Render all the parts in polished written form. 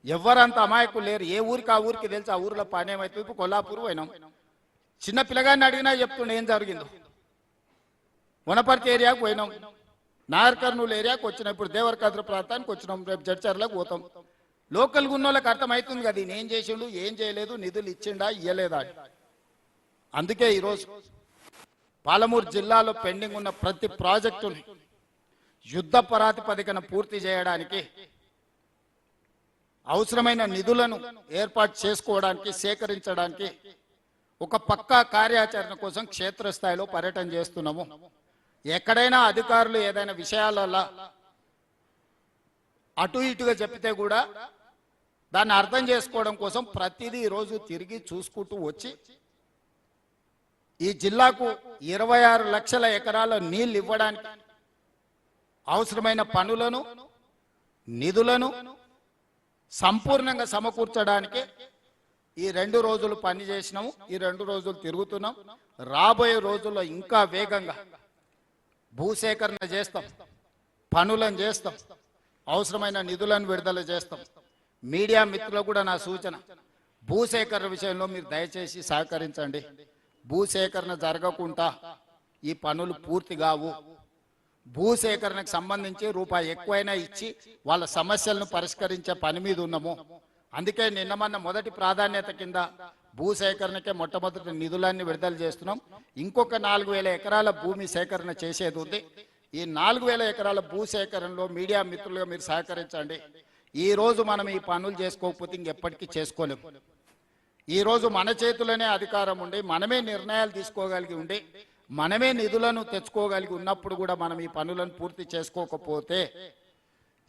ఎవరంత అమాయకులు లేరు. ఏ ఊరికి ఆ ఊరికి తెలుసు ఆ ఊరిలో పని ఏమైతే. ఇప్పుడు కొల్లాపూర్ పోయినాం, చిన్న పిల్లగాన్ని అడిగినా చెప్తుండే ఏం జరిగిందో. వనపర్తి ఏరియాకు పోయినాం, నాగర్ కర్నూలు ఏరియాకు వచ్చినాం, ఇప్పుడు దేవరకద్ర ప్రాంతానికి వచ్చినాం, రేపు జడ్చర్లకు పోతాం. లోకల్గా ఉన్న వాళ్ళకి అర్థమవుతుంది కదా ఈయన ఏం చేసిండు, ఏం చేయలేదు, నిధులు ఇచ్చిండా ఇయ్యలేదా. అందుకే ఈరోజు పాలమూరు జిల్లాలో పెండింగ్ ఉన్న ప్రతి ప్రాజెక్టుని యుద్ధ ప్రాతిపదికన పూర్తి చేయడానికి అవసరమైన నిధులను ఏర్పాటు చేసుకోవడానికి, సేకరించడానికి ఒక పక్కా కార్యాచరణ కోసం క్షేత్రస్థాయిలో పర్యటన చేస్తున్నాము. ఎక్కడైనా అధికారులు ఏదైనా విషయాలలో అటు ఇటుగా చెప్తే కూడా దాన్ని అర్థం చేసుకోవడం కోసం ప్రతిదీ ఈరోజు తిరిగి చూసుకుంటూ వచ్చి ఈ జిల్లాకు 26 లక్షల ఎకరాల నీళ్లు ఇవ్వడానికి అవసరమైన పనులను, నిధులను సంపూర్ణంగా సమకూర్చడానికి ఈ 2 రోజులు పని చేసినాము. ఈ 2 రోజులు తిరుగుతున్నాం. రాబోయే రోజుల్లో ఇంకా వేగంగా భూసేకరణ చేస్తాం, పనులను చేస్తాం, అవసరమైన నిధులను విడుదల చేస్తాం. మీడియా మిత్రులకు కూడా నా సూచన, భూసేకరణ విషయంలో మీరు దయచేసి సహకరించండి. భూసేకరణ జరగకుండా ఈ పనులు పూర్తి కావు. భూసేకరణకు సంబంధించి రూపాయి ఎక్కువైనా ఇచ్చి వాళ్ళ సమస్యలను పరిష్కరించే పని మీద ఉన్నాము. అందుకే నిన్నమన్న మొదటి ప్రాధాన్యత కింద భూసేకరణకే మొట్టమొదటి నిధులన్నీ విడుదల చేస్తున్నాం. ఇంకొక 4000 ఎకరాల భూమి సేకరణ చేసేది ఉంది. ఈ 4000 ఎకరాల భూసేకరణలో మీడియా మిత్రులుగా మీరు సహకరించండి. ఈ రోజు మనం ఈ పనులు చేసుకోకపోతే ఇంకెప్పటికీ చేసుకోలేము. ఈ రోజు మన చేతులనే అధికారం ఉండి, మనమే నిర్ణయాలు తీసుకోగలిగి ఉండి, మనమే నిధులను తెచ్చుకోగలిగి ఉన్నప్పుడు కూడా మనం ఈ పనులను పూర్తి చేసుకోకపోతే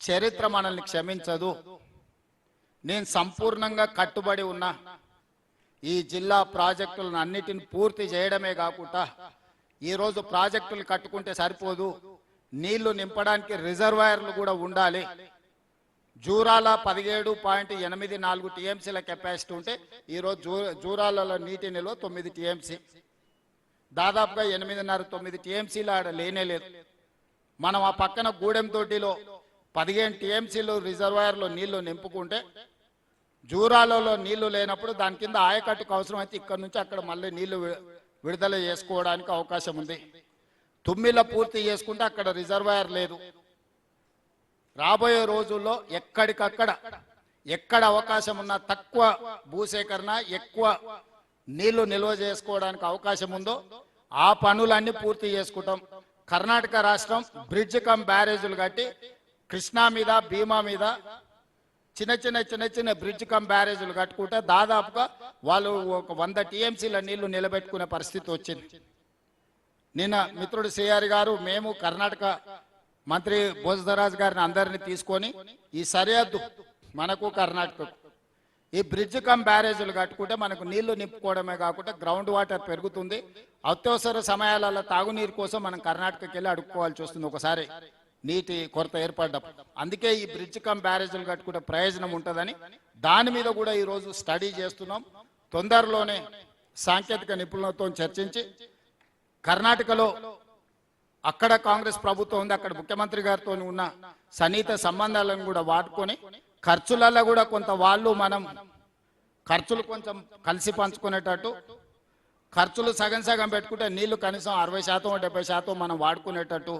చరిత్ర మనల్ని క్షమించదు. నేను సంపూర్ణంగా కట్టుబడి ఉన్నా ఈ జిల్లా ప్రాజెక్టులను అన్నిటిని పూర్తి చేయడమే కాకుండా ఈరోజు ప్రాజెక్టులు కట్టుకుంటే సరిపోదు, నీళ్లు నింపడానికి రిజర్వాయర్లు కూడా ఉండాలి. జూరాల 17.84 టీఎంసీల కెపాసిటీ ఉంటే ఈరోజు జూరాలలో నీటి నిల్వ 9 టీఎంసీ, దాదాపుగా 8.5-9 టీఎంసీలు ఆడ లేనే లేదు. మనం ఆ పక్కన గూడెం తోటిలో 15 టీఎంసీలు రిజర్వాయర్లో నీళ్లు నింపుకుంటే జూరాలలో నీళ్లు లేనప్పుడు దాని కింద ఆయకట్టుకు అవసరమైతే ఇక్కడ నుంచి అక్కడ మళ్ళీ నీళ్లు విడుదల చేసుకోవడానికి అవకాశం ఉంది. తుమ్మిల పూర్తి చేసుకుంటే అక్కడ రిజర్వాయర్ లేదు. రాబోయే రోజుల్లో ఎక్కడికక్కడ ఎక్కడ అవకాశం ఉన్నా తక్కువ భూసేకరణ, ఎక్కువ నీళ్లు నిల్వ చేసుకోవడానికి అవకాశం ఉందో ఆ పనులన్నీ పూర్తి చేసుకుంటాం. కర్ణాటక రాష్ట్రం బ్రిడ్జ్ కమ్ బ్యారేజీలు కట్టి కృష్ణా మీద, భీమా మీద చిన్న చిన్న బ్రిడ్జ్ కమ్ బ్యారేజీలు కట్టుకుంటే దాదాపుగా వాళ్ళు ఒక 100 టీఎంసీల నీళ్లు నిలబెట్టుకునే పరిస్థితి వచ్చింది. నిన్న మిత్రుడు సిఆర్ గారు, మేము కర్ణాటక మంత్రి భోజరాజ్ గారిని అందరినీ తీసుకొని ఈ సరిహద్దు మనకు కర్ణాటకకు ఈ బ్రిడ్జ్ కమ్ బ్యారేజీలు కట్టుకుంటే మనకు నీళ్లు నింపుకోవడమే కాకుండా గ్రౌండ్ వాటర్ పెరుగుతుంది. అత్యవసర సమయాలలో తాగునీరు కోసం మనం కర్ణాటకకి వెళ్ళి అడుక్కోవాల్సి వస్తుంది ఒకసారి నీటి కొరత ఏర్పడ్డప్పుడు. అందుకే ఈ బ్రిడ్జ్ కమ్ బ్యారేజీలు కట్టుకుంటే ప్రయోజనం ఉంటుందని దాని మీద కూడా ఈరోజు స్టడీ చేస్తున్నాం. తొందరలోనే సాంకేతిక నిపుణులతో చర్చించి కర్ణాటకలో అక్కడ కాంగ్రెస్ ప్రభుత్వం ఉంది, అక్కడ ముఖ్యమంత్రి గారితో ఉన్న సన్నిహిత సంబంధాలను కూడా వాడుకొని ఖర్చులలో కూడా కొంత వాళ్ళు మనం ఖర్చులు కొంచెం కలిసి పంచుకునేటట్టు, ఖర్చులు సగం సగం పెట్టుకుంటే నీళ్లు కనీసం 60%-70% మనం వాడుకునేటట్టు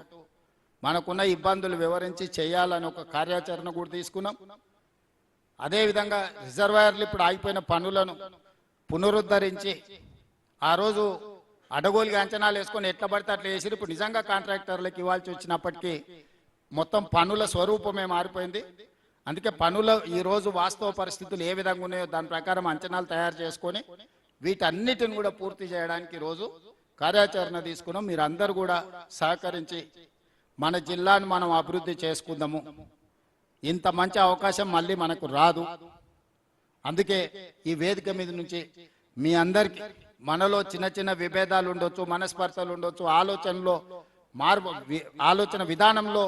మనకున్న ఇబ్బందులు వివరించి చేయాలని ఒక కార్యాచరణ కూడా తీసుకున్నాం. అదేవిధంగా రిజర్వాయర్లు ఇప్పుడు ఆగిపోయిన పనులను పునరుద్ధరించి ఆ రోజు అడగోలుగా అంచనాలు వేసుకొని ఎట్లా పడితే అట్లా వేసి ఇప్పుడు నిజంగా కాంట్రాక్టర్లకు ఇవ్వాల్సి వచ్చినప్పటికీ మొత్తం పనుల స్వరూపమే మారిపోయింది. అందుకే పనుల ఈరోజు వాస్తవ పరిస్థితులు ఏ విధంగా ఉన్నాయో దాని ప్రకారం అంచనాలు తయారు చేసుకొని వీటన్నిటిని కూడా పూర్తి చేయడానికి ఈరోజు కార్యాచరణ తీసుకున్నాం. మీరందరూ కూడా సహకరించి మన జిల్లాను మనం అభివృద్ధి చేసుకుందాము. ఇంత మంచి అవకాశం మళ్ళీ మనకు రాదు. అందుకే ఈ వేదిక మీద నుంచి మీ అందరికీ మనలో చిన్న చిన్న విభేదాలు ఉండొచ్చు, మనస్పర్ధలు ఉండొచ్చు, ఆలోచన విధానంలో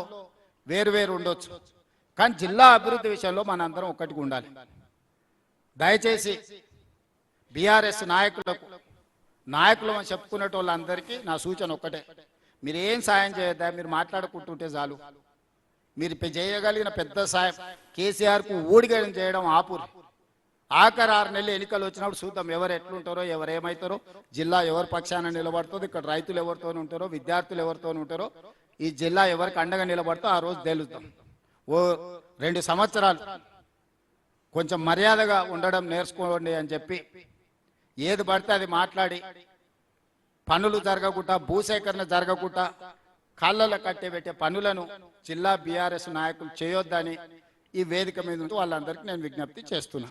వేరు ఉండొచ్చు, కానీ జిల్లా అభివృద్ధి విషయంలో మనందరం ఒక్కటిగా ఉండాలి. దయచేసి బీఆర్ఎస్ నాయకులు అని చెప్పుకునే వాళ్ళందరికీ నా సూచన ఒక్కటే, మీరు ఏం సాయం చేయొద్దా, మీరు మాట్లాడుకుంటుంటే చాలు. మీరు చేయగలిగిన పెద్ద సాయం కేసీఆర్కు ఊడిగడం చేయడం ఆపురు. ఆఖరి 6 నెలలు ఎన్నికలు వచ్చినప్పుడు చూద్దాం ఎవరు ఎట్లుంటారో, ఎవరు ఏమవుతారో, జిల్లా ఎవరి పక్షాన నిలబడుతుందో, ఇక్కడ రైతులు ఎవరితో ఉంటారో, విద్యార్థులు ఎవరితో ఉంటారో, ఈ జిల్లా ఎవరికి అండగా నిలబడుతో ఆ రోజు తేలుద్దాం. ఓ 2 సంవత్సరాలు కొంచెం మర్యాదగా ఉండడం నేర్చుకోండి అని చెప్పి ఏది పడితే అది మాట్లాడి పనులు జరగకుండా, భూసేకరణ జరగకుండా కాళ్ళలో కట్టెబెట్టే పనులను జిల్లా బీఆర్ఎస్ నాయకులు చేయొద్దని ఈ వేదిక మీద వాళ్ళందరికీ నేను విజ్ఞప్తి చేస్తున్నా.